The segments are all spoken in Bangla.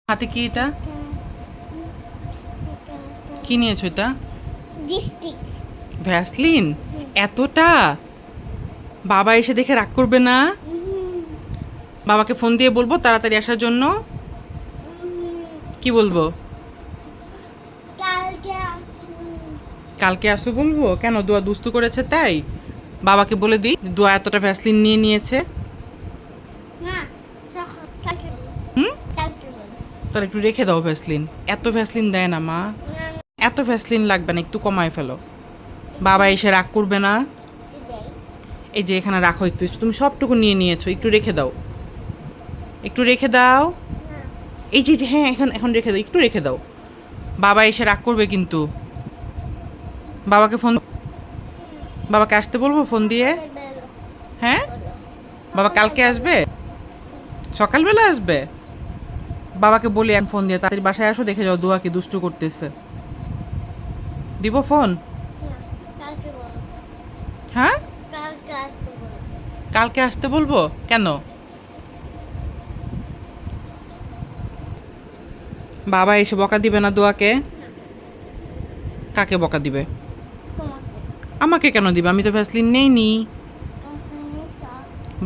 হাতে কি এটা? কি নিয়েছো এটা? ভ্যাসলিন? এতটা? বাবা এসে দেখে রাগ করবে না? বাবাকে ফোন দিয়ে বলবো তাড়াতাড়ি আসার জন্য? কি বলবো? কালকে আসো বলবো? কেন, দোয়া দুস্তু করেছে তাই? বাবাকে বলে দিই দোয়া এতটা ভ্যাসলিন নিয়ে নিয়েছে। হুম, তাহলে একটু রেখে দাও ভ্যাসলিন। এত ভ্যাসলিন দেয় না মা, এত ভ্যাসলিন লাগবে না, একটু কমায় ফেলো। বাবা এসে রাগ করবে না? এই যে এখানে রাখো, একটু তুমি সবটুকু নিয়ে নিয়েছো, একটু রেখে দাও, একটু রেখে দাও। এই যে হ্যাঁ, এখন এখন রেখে দাও, একটু রেখে দাও। বাবা এসে রাগ করবে কিন্তু। বাবাকে ফোন, বাবাকে আসতে বলবো ফোন দিয়ে? হ্যাঁ, বাবা কালকে আসবে? সকালবেলা আসবে? বাবাকে বলি এক ফোন দিয়ে তাড়াতাড়ি বাসায় আসো, দেখে যাও দোয়া কি দুষ্টু করতেছে। দিব ফোন? হ্যাঁ, কালকে আসতে বলবো? কেন? বাবা এসে বকা দিবে না দোয়াকে? কাকে বকা দিবে? আমাকে কেন দিবে? আমি তো ভ্যাসলিন নেইনি।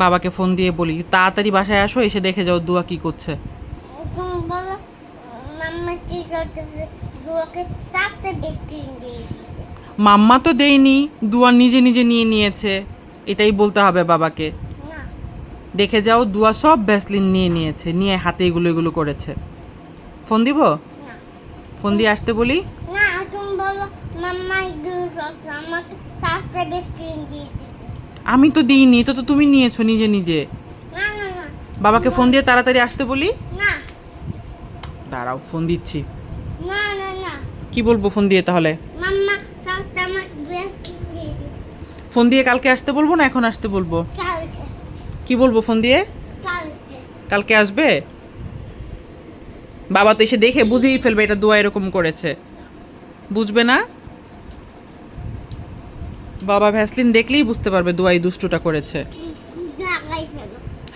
বাবাকে ফোন দিয়ে বলি তাড়াতাড়ি বাসায় আসো, এসে দেখে যাও দোয়া কি করছে। মাম্মা তো দেয়নি, দুয়া নিজে নিজে নিয়ে নিয়েছে, এটাই বলতে হবে বাবাকে। দেখে যাও দুয়া সব ভ্যাসলিন নিয়ে নিয়েছে, নিয়ে হাতে এগুলো এগুলো করেছে। ফোন দিব? ফোন দিয়ে আসতে বলি? আমি তো দিইনি, তো তুমি নিয়েছো নিজে নিজে। বাবাকে ফোন দিয়ে তাড়াতাড়ি আসতে বলি? দাঁড়াও ফোন দিচ্ছি। কি বলবো ফোন দিয়ে তাহলে? ফোন দিয়ে কালকে আসতে বলবো না এখন আসতে বলবো? কি বলবো ফোন দিয়ে? কালকে আসবে? বাবা তো এসে দেখে বুঝেই ফেলবে এটা দোয়া এরকম করেছে, বুঝবে না? বাবা ভ্যাসলিন দেখলেই বুঝতে পারবে দোয়া এই দুষ্টুটা করেছে।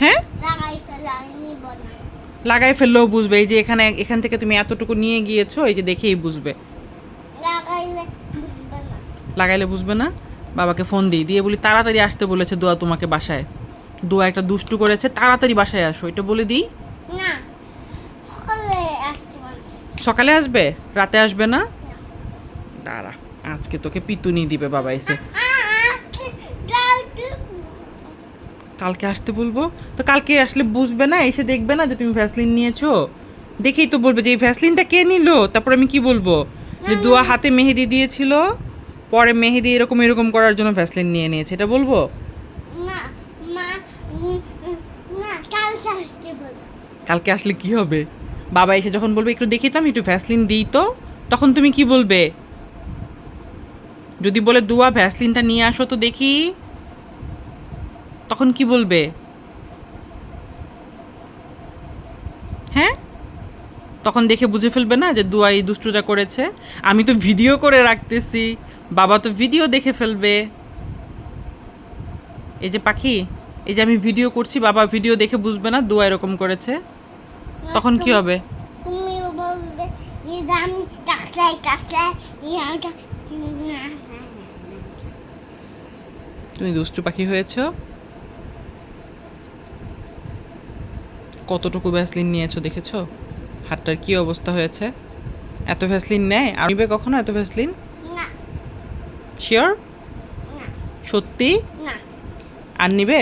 হ্যাঁ, লাগাই ফেললেও বুঝবে। এই যে এখানে, এখান থেকে তুমি এতটুকু নিয়ে গিয়েছো, এই যে দেখেই বুঝবে। লাগাইলে বুঝবে না? বাবাকে ফোন দিই, দিয়ে বলি তাড়াতাড়ি আসতে বলেছে দোয়া তোমাকে বাসায়। দোয়া একটা দুষ্টু করেছে, তাড়াতাড়ি বাসায় আসো, এটা বলে দিই। সকালে আসবে? রাতে আসবে না? দাঁড়া, আজকে তোকে পিতুনি দিবে বাবা এসে। কালকে আসতে বলবো? তো কালকে আসলে বুঝবে না, এসে দেখবে না যে তুমি ভ্যাসলিন নিয়েছো, দেখেই তো বলবে যে এই ভ্যাসলিনটা কে নিল। তারপর আমি কি বলবো? যে দোয়া হাতে মেহেদি দিয়েছিল, পরে মেহেদি এরকম এরকম করার জন্য ভ্যাসলিন নিয়ে নিয়েছে, এটা বলবো? কালকে আসলে কি হবে? বাবা এসে যখন বলবে একটু দেখি তো, আমি একটু ভ্যাসলিন দিই তো, তখন তুমি কি বলবে? যদি বলে দুয়া ভ্যাসলিনটা নিয়ে আসো তো দেখি, তখন কি বলবে? হ্যাঁ, তখন দেখে বুঝে ফেলবে না যে দুয়া এই দুষ্টুটা করেছে? আমি তো ভিডিও করে রাখতেছি, বাবা তো ভিডিও দেখে ফেলবে। এই যে পাখি, এই যে আমি ভিডিও করছি, বাবা ভিডিও দেখে বুঝবে না দুয়া এরকম করেছে? তখন কি হবে? তুমি দুষ্টু পাখি হয়েছো। কতটুকু ভ্যাসলিন নিয়েছো দেখেছো? হাতটার কি অবস্থা হয়েছে? এত ভ্যাসলিন নেয়? আর নিবে কখনো এত ভ্যাসলিন? শিওর? সত্যি? আর নিবে?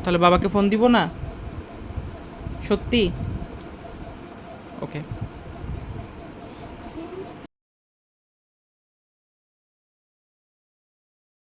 তাহলে বাবাকে ফোন দিব না? সত্যি? ওকে।